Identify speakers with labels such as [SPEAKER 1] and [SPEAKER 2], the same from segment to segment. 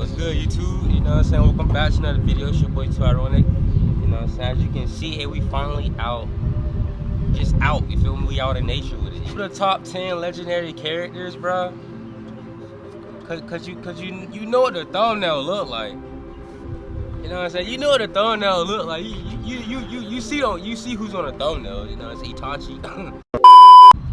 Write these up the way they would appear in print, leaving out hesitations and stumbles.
[SPEAKER 1] What's good, YouTube? You know what I'm saying? Welcome back to another video. It's your boy Ironic. You know what I'm saying? As you can see here, we finally out. Just out. You feel me? We out in nature with it. The top 10 legendary characters, bro. Cause you know what the thumbnail look like. You know what I'm saying? You know what the thumbnail look like. You see who's on the thumbnail. You know, it's Itachi.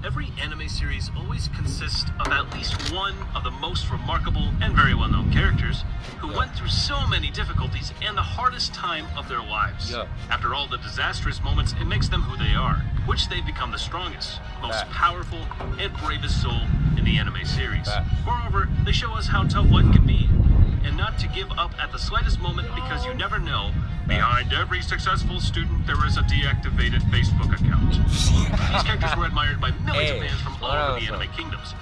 [SPEAKER 2] Every anime series always consists of at least one of the most remarkable and very well-known characters who went through so many difficulties and the hardest time of their lives. After all the disastrous moments, it makes them who they are, which they become the strongest, most powerful, and bravest soul in the anime series. Moreover, they show us how tough life can be, and not to give up at the slightest moment, because you never know. Behind every successful student, there is a deactivated Facebook account. These characters were admired by millions of fans from all over the anime kingdoms.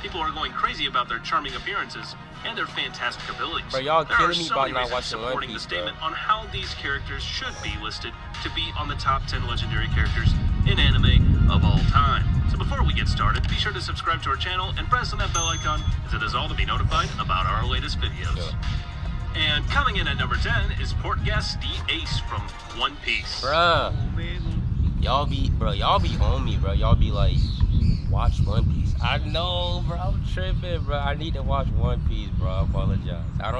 [SPEAKER 2] People are going crazy about their charming appearances and their fantastic abilities.
[SPEAKER 1] Bro, y'all killing me by not watching
[SPEAKER 2] supporting the statement on how these characters should be listed to be on the top 10 legendary characters in anime of all time. So before we get started, be sure to subscribe to our channel and press on that bell icon, as it is all to be notified about our latest videos. And coming in at number 10 is Portgas D Ace from One Piece.
[SPEAKER 1] Bruh, y'all be on me, bro. Y'all be like, watch One Piece. I know, bro. I'm tripping, bro. I need to watch One Piece, bro. I apologize. I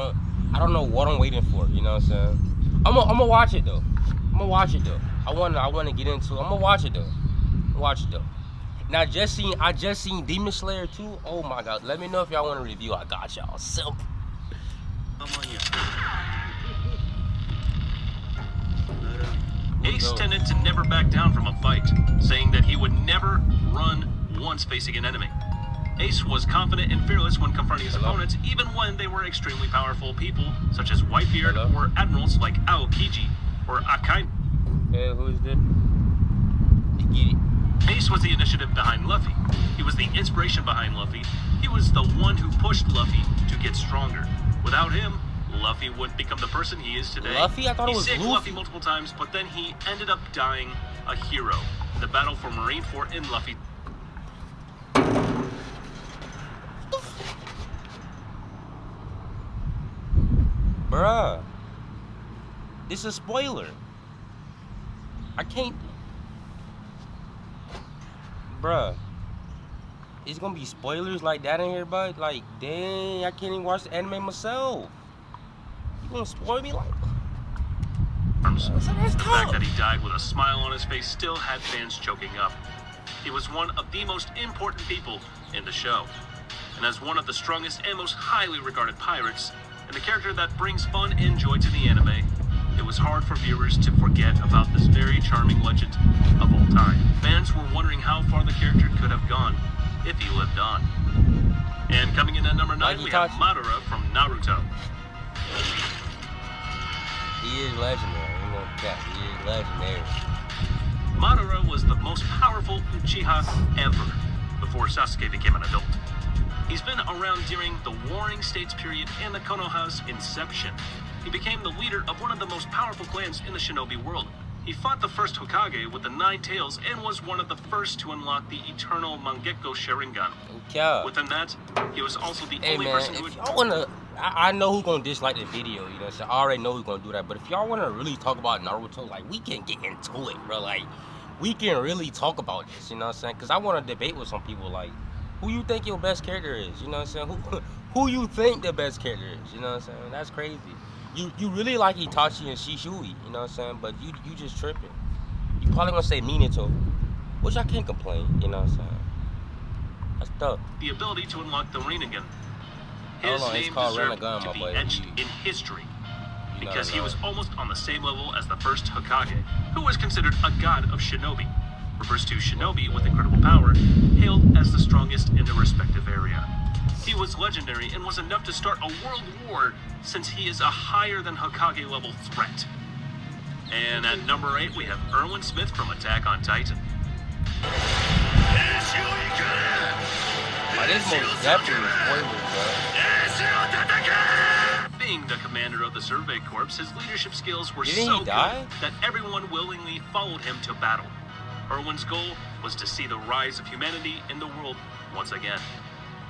[SPEAKER 1] don't know what I'm waiting for. You know what I'm saying? I'm gonna watch it though. I wanna get into it. I'm gonna watch it though. Now, I just seen Demon Slayer 2. Oh my God. Let me know if y'all want a review. I got y'all. Simple.
[SPEAKER 2] Ace tended to never back down from a fight, saying that he would never run once facing an enemy. Ace was confident and fearless when confronting his opponents, even when they were extremely powerful people, such as Whitebeard or admirals like Aokiji or Akai.
[SPEAKER 1] Hey, who is this?
[SPEAKER 2] Ace was the initiative behind Luffy. He was the inspiration behind Luffy. He was the one who pushed Luffy to get stronger. Without him, Luffy wouldn't become the person he is today.
[SPEAKER 1] Luffy? I thought it was
[SPEAKER 2] He saved
[SPEAKER 1] Luffy.
[SPEAKER 2] Luffy multiple times, but then he ended up dying a hero in the battle for Marineford in Luffy.
[SPEAKER 1] Bruh, this is a spoiler. I can't. Bruh, it's gonna be spoilers like that in here, bud. Like, dang, I can't even watch the anime myself. You gonna spoil me like?
[SPEAKER 2] The fact that he died with a smile on his face still had fans choking up. He was one of the most important people in the show, and as one of the strongest and most highly regarded pirates, and a character that brings fun and joy to the anime, it was hard for viewers to forget about this very charming legend of all time. Fans were wondering how far the character could have gone if he lived on. And coming in at number 9, we have Madara from Naruto.
[SPEAKER 1] He is legendary. You know that. He is legendary.
[SPEAKER 2] Madara was the most powerful Uchiha ever before Sasuke became an adult. He's been around during the Warring States period and the Konoha's inception. He became the leader of one of the most powerful clans in the shinobi world. He fought the first Hokage with the 9 tails and was one of the first to unlock the eternal Mangekyo Sharingan.
[SPEAKER 1] Okay.
[SPEAKER 2] Within that, he was also the only person who would...
[SPEAKER 1] Y'all wanna, I know who's gonna dislike the video, you know, so I already know who's gonna do that, but if y'all wanna really talk about Naruto, like, we can get into it, bro, like, we can really talk about this, you know what I'm saying, because I wanna debate with some people, like, who you think your best character is, you know what I'm saying, who you think the best character is, you know what I'm saying, that's crazy. You really like Itachi and Shishui, you know what I'm saying, but you just tripping. You probably gonna say Minato, which I can't complain, you know what I'm saying. That's tough.
[SPEAKER 2] The ability to unlock the Rinnegan. His name deserved to be etched in history, because he was almost on the same level as the first Hokage, who was considered a god of shinobi. Refers to shinobi with incredible power, hailed as the strongest in their respective area. He was legendary and was enough to start a world war, since he is a higher than Hokage level threat. And at number 8, we have Erwin Smith from Attack on Titan.
[SPEAKER 1] This most definitely spoilers, bro.
[SPEAKER 2] Being the commander of the Survey Corps, his leadership skills were so good that everyone willingly followed him to battle. Erwin's goal was to see the rise of humanity in the world once again.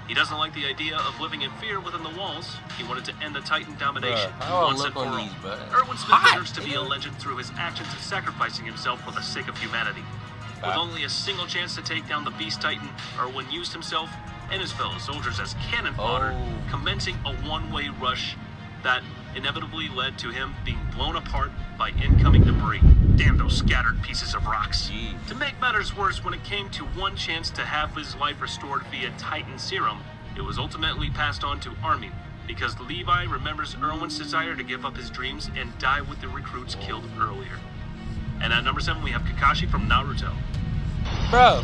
[SPEAKER 2] He doesn't like the idea of living in fear within the walls. He wanted to end the Titan domination
[SPEAKER 1] Bruh,
[SPEAKER 2] once and for all. Erwin Smith deserves to be a legend through his actions of sacrificing himself for the sake of humanity. With only a single chance to take down the Beast Titan, Erwin used himself and his fellow soldiers as cannon fodder, commencing a one-way rush that inevitably led to him being blown apart by incoming debris. Damn those scattered pieces of rocks.
[SPEAKER 1] Jeez.
[SPEAKER 2] To make matters worse, when it came to one chance to have his life restored via Titan Serum, it was ultimately passed on to Armin, because Levi remembers Erwin's desire to give up his dreams and die with the recruits killed earlier. And at number 7, we have Kakashi from Naruto.
[SPEAKER 1] Bro,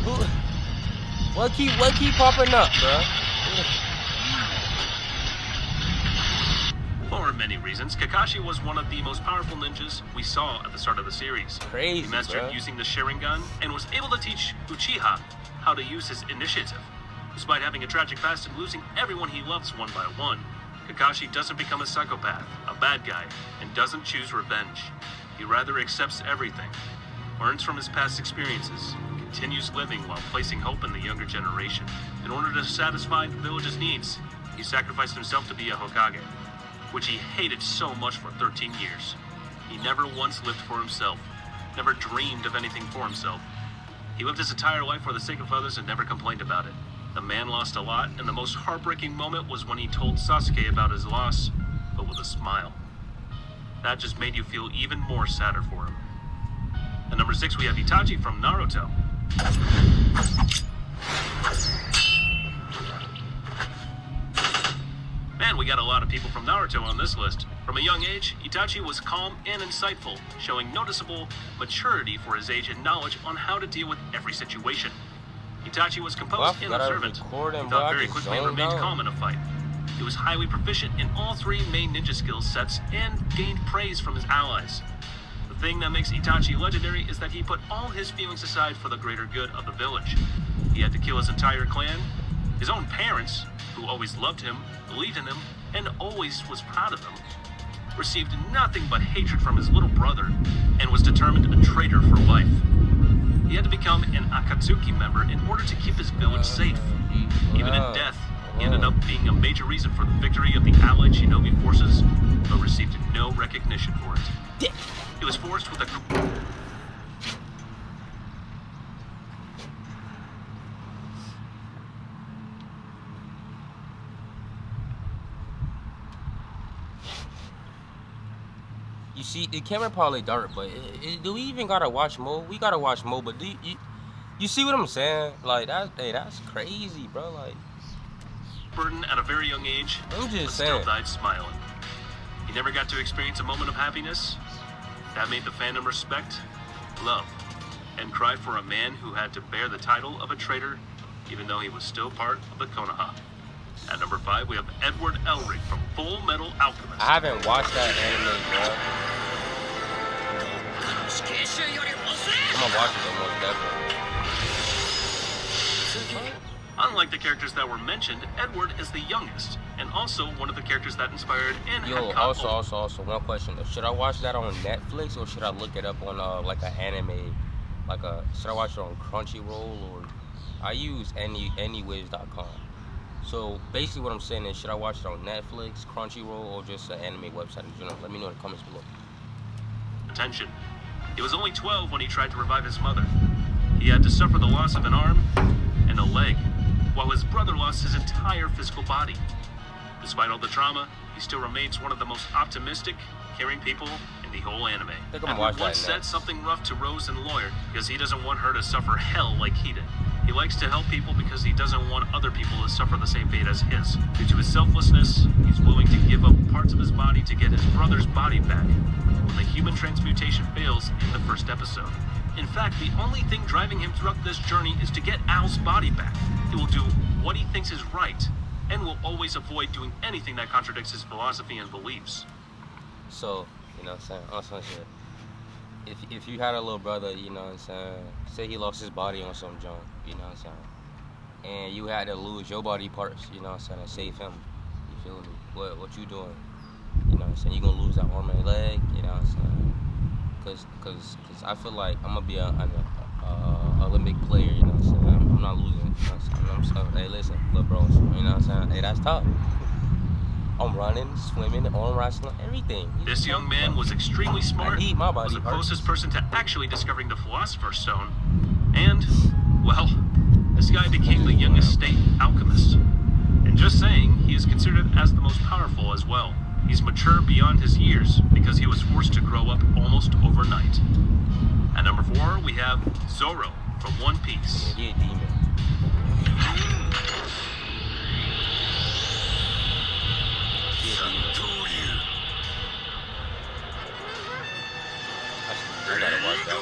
[SPEAKER 1] what keep popping up, bro?
[SPEAKER 2] For many reasons, Kakashi was one of the most powerful ninjas we saw at the start of the series.
[SPEAKER 1] Crazy,
[SPEAKER 2] He mastered
[SPEAKER 1] bro.
[SPEAKER 2] using the Sharingan and was able to teach Uchiha how to use his initiative. Despite having a tragic past and losing everyone he loves one by one, Kakashi doesn't become a psychopath, a bad guy, and doesn't choose revenge. He rather accepts everything, learns from his past experiences, continues living while placing hope in the younger generation. In order to satisfy the village's needs, he sacrificed himself to be a Hokage, which he hated so much for 13 years. He never once lived for himself, never dreamed of anything for himself. He lived his entire life for the sake of others and never complained about it. The man lost a lot, and the most heartbreaking moment was when he told Sasuke about his loss, but with a smile. That just made you feel even more sadder for him. At number 6, we have Itachi from Naruto. Man, we got a lot of people from Naruto on this list. From a young age, Itachi was calm and insightful, showing noticeable maturity for his age and knowledge on how to deal with every situation. Itachi was composed and observant. He thought very quickly and remained calm in a fight. He was highly proficient in all 3 main ninja skill sets and gained praise from his allies. The thing that makes Itachi legendary is that he put all his feelings aside for the greater good of the village. He had to kill his entire clan. His own parents, who always loved him, believed in him, and always was proud of him, received nothing but hatred from his little brother, and was determined a traitor for life. He had to become an Akatsuki member in order to keep his village safe. Even in death, he ended up being a major reason for the victory of the Allied Shinobi forces, but received no recognition for it. He was forced with a...
[SPEAKER 1] You see, the camera probably dark, but do we even gotta watch more? We gotta watch more, but you see what I'm saying? Like, that's crazy, bro. Like,
[SPEAKER 2] burden at a very young age,
[SPEAKER 1] I'm just
[SPEAKER 2] but
[SPEAKER 1] saying.
[SPEAKER 2] still died smiling. He never got to experience a moment of happiness. That made the fandom respect, love, and cry for a man who had to bear the title of a traitor, even though he was still part of the Konoha. At number 5, we have Edward Elric from Full Metal Alchemist.
[SPEAKER 1] I haven't watched that anime, bro. I'm gonna watch it though, most definitely.
[SPEAKER 2] Unlike the characters that were mentioned, Edward is the youngest, and also one of the characters that inspired and
[SPEAKER 1] Yo, also, one question though. Should I watch that on Netflix or should I look it up on like an anime, should I watch it on Crunchyroll or I use anyways.com. So basically what I'm saying is, should I watch it on Netflix, Crunchyroll, or just an anime website in general? Let me know in the comments below.
[SPEAKER 2] Attention. He was only 12 when he tried to revive his mother. He had to suffer the loss of an arm and a leg, while his brother lost his entire physical body. Despite all the trauma, he still remains one of the most optimistic, caring people in the whole anime. Edward once said something rough to Rose and Lawyer because he doesn't want her to suffer hell like he did. He likes to help people because he doesn't want other people to suffer the same fate as his. Due to his selflessness, he's willing to give up parts of his body to get his brother's body back when the human transmutation fails in the first episode. In fact, the only thing driving him throughout this journey is to get Al's body back. He will do what he thinks is right and will always avoid doing anything that contradicts his philosophy and beliefs.
[SPEAKER 1] So, you know what I'm saying? Also, shit. If you had a little brother, you know what I'm saying, say he lost his body on some junk, you know what I'm saying, and you had to lose your body parts, you know what I'm saying, to save him, you feel me? What you doing? You know what I'm saying? You gonna lose that arm and leg, you know what I'm saying? Cause I feel like I'm gonna be an Olympic player, you know what I'm saying? I'm not losing. I'm so, hey, listen, little bros. You know what I'm saying? Hey, that's tough. I'm running, swimming, arm wrestling, everything.
[SPEAKER 2] This young man was extremely smart.
[SPEAKER 1] I need my body
[SPEAKER 2] was the
[SPEAKER 1] parts.
[SPEAKER 2] closest person to actually discovering the Philosopher's Stone. And, well, this guy became the youngest state alchemist. And just saying, he is considered as the most powerful as well. He's mature beyond his years because he was forced to grow up almost overnight. At number 4, we have Zoro from One Piece.
[SPEAKER 1] Yeah, demon. I gotta watch that.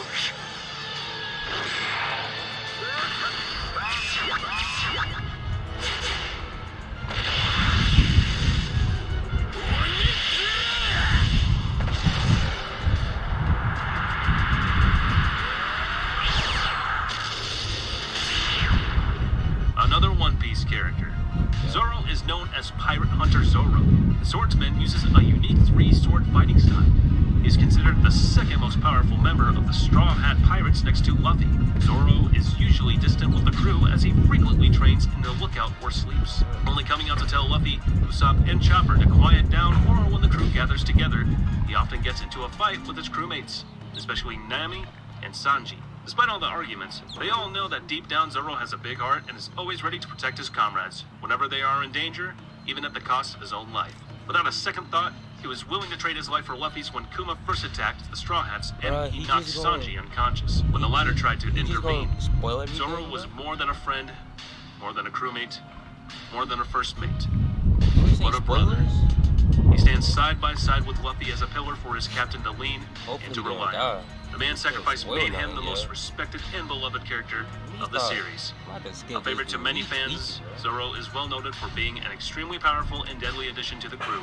[SPEAKER 2] Another One Piece character. Zoro is known as Pirate Hunter Zoro. The swordsman uses a unique 3-sword fighting style. He is considered the second most powerful member of the Straw Hat Pirates next to Luffy. Zoro is usually distant with the crew as he frequently trains in the lookout or sleeps, only coming out to tell Luffy, Usopp, and Chopper to quiet down, or when the crew gathers together, he often gets into a fight with his crewmates, especially Nami and Sanji. Despite all the arguments, they all know that deep down Zoro has a big heart and is always ready to protect his comrades, whenever they are in danger, even at the cost of his own life. Without a second thought, he was willing to trade his life for Luffy's when Kuma first attacked the Straw Hats and he knocked Sanji unconscious. When the latter tried to intervene, Zoro was more than a friend, more than a crewmate, more than a first mate. What a brother. He stands side by side with Luffy as a pillar for his captain to lean and to rely on. The man's sacrifice made him the most respected and beloved character of the series. A favorite to many fans, Zoro is well noted for being an extremely powerful and deadly addition to the crew.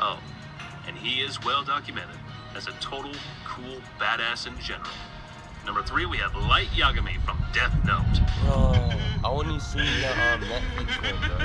[SPEAKER 2] Oh, and he is well documented as a total cool badass in general. Number 3, we have Light Yagami from Death Note.
[SPEAKER 1] Bro, I only seen the Netflix one, bro.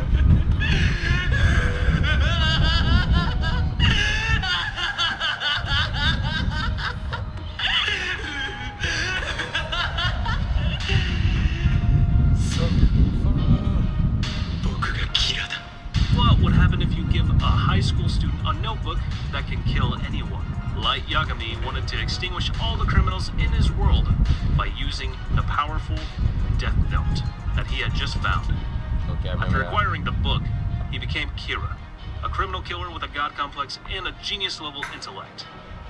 [SPEAKER 2] What would happen if you give a high school student a notebook that can kill anyone? Light Yagami wanted to extinguish all the criminals in his world by using the powerful Death Note that he had just found.
[SPEAKER 1] Okay,
[SPEAKER 2] After acquiring the book, he became Kira, a criminal killer with a god complex and a genius-level intellect.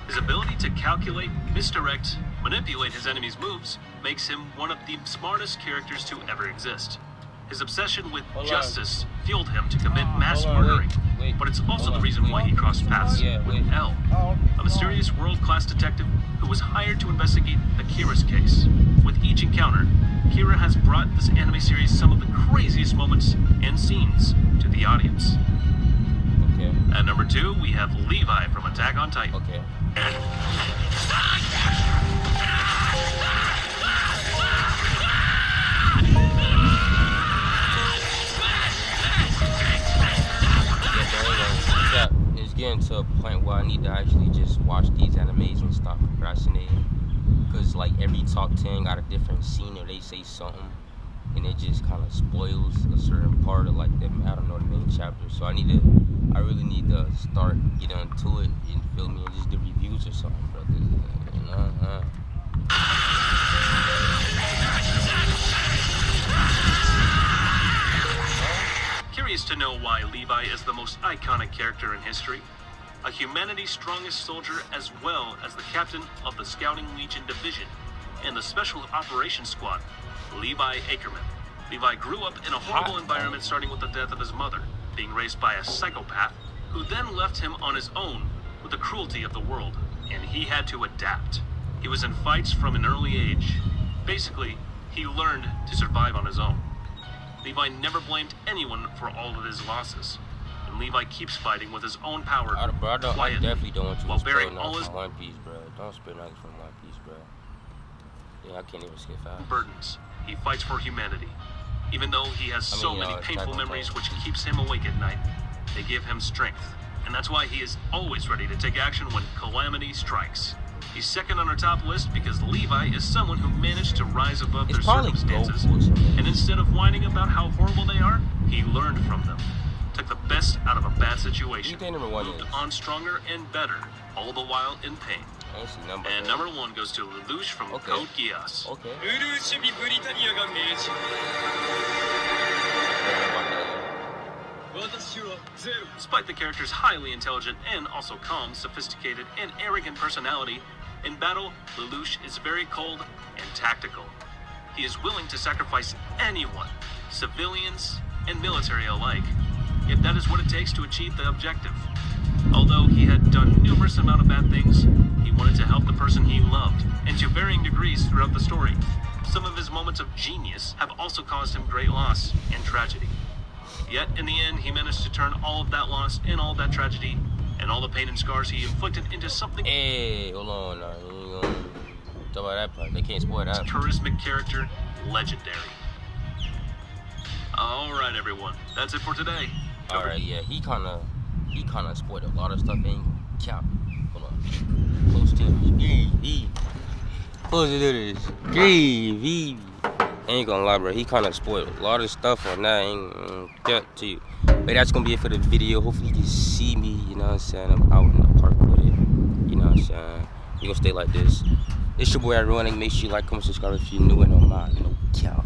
[SPEAKER 2] His ability to calculate, misdirect, manipulate his enemies' moves makes him one of the smartest characters to ever exist. His obsession with justice fueled him to commit mass murdering, but it's also the reason why he crossed paths with L, a mysterious world-class detective who was hired to investigate the Kira's case. With each encounter, Kira has brought this anime series some of the craziest moments and scenes to the audience.
[SPEAKER 1] Okay.
[SPEAKER 2] At number 2, we have Levi from Attack on Titan.
[SPEAKER 1] Okay. It's getting to a point where I need to actually just watch these animes and stop procrastinating. Cause like every top 10 got a different scene or they say something and it just kind of spoils a certain part of like the, I don't know, the main chapter. So I really need to start getting into it and feel me and just do reviews or something, bro. You know,
[SPEAKER 2] Curious to know why Levi is the most iconic character in history? A humanity's strongest soldier as well as the captain of the Scouting Legion Division and the Special Operations Squad, Levi Ackerman. Levi grew up in a horrible environment starting with the death of his mother, being raised by a psychopath who then left him on his own with the cruelty of the world, and he had to adapt. He was in fights from an early age. Basically, he learned to survive on his own. Levi never blamed anyone for all of his losses, and Levi keeps fighting with his own power,
[SPEAKER 1] I definitely don't want you
[SPEAKER 2] while
[SPEAKER 1] to
[SPEAKER 2] bearing
[SPEAKER 1] spill
[SPEAKER 2] all
[SPEAKER 1] nothing
[SPEAKER 2] his
[SPEAKER 1] from One Piece, bro. Don't spill nothing from One Piece, bro. Yeah, I can't even skip fast.
[SPEAKER 2] burdens. He fights for humanity. Even though he has so many painful memories which keeps him awake at night, they give him strength. And that's why he is always ready to take action when calamity strikes. He's second on our top list because Levi is someone who managed to rise above
[SPEAKER 1] It's
[SPEAKER 2] their
[SPEAKER 1] probably
[SPEAKER 2] circumstances.
[SPEAKER 1] Goku.
[SPEAKER 2] And instead of whining about how horrible they are, he learned from them. Took the best out of a bad situation.
[SPEAKER 1] You think number one
[SPEAKER 2] moved
[SPEAKER 1] is?
[SPEAKER 2] on stronger and better, all the while in pain.
[SPEAKER 1] I don't see number
[SPEAKER 2] And
[SPEAKER 1] one.
[SPEAKER 2] number 1 goes to Lelouch from
[SPEAKER 1] Okay.
[SPEAKER 2] Code Geass.
[SPEAKER 1] Okay.
[SPEAKER 2] Despite the character's highly intelligent and also calm, sophisticated, and arrogant personality, in battle, Lelouch is very cold and tactical. He is willing to sacrifice anyone, civilians and military alike, if that is what it takes to achieve the objective. Although he had done numerous amount of bad things, he wanted to help the person he loved, and to varying degrees throughout the story. Some of his moments of genius have also caused him great loss and tragedy. Yet, in the end, he managed to turn all of that loss and all of that tragedy and all the pain and scars he inflicted into something.
[SPEAKER 1] Hey, hold on. You gonna talk about that part. They can't spoil that.
[SPEAKER 2] Charismatic character, legendary. All right, everyone. That's it for today.
[SPEAKER 1] All right, yeah. He kind of spoiled a lot of stuff. Ain't cap. Hold on. Close to it. Close to this. Gravy. Ain't gonna lie, bro. He kind of spoiled a lot of stuff on that. Ain't get to you. But that's gonna be it for the video. Hopefully you can see me. You know what I'm saying? I'm out in the park with it. You know what I'm saying? We gonna stay like this. It's your boy Erwin. Make sure you like, comment, subscribe if you're new and on my, you know, cow.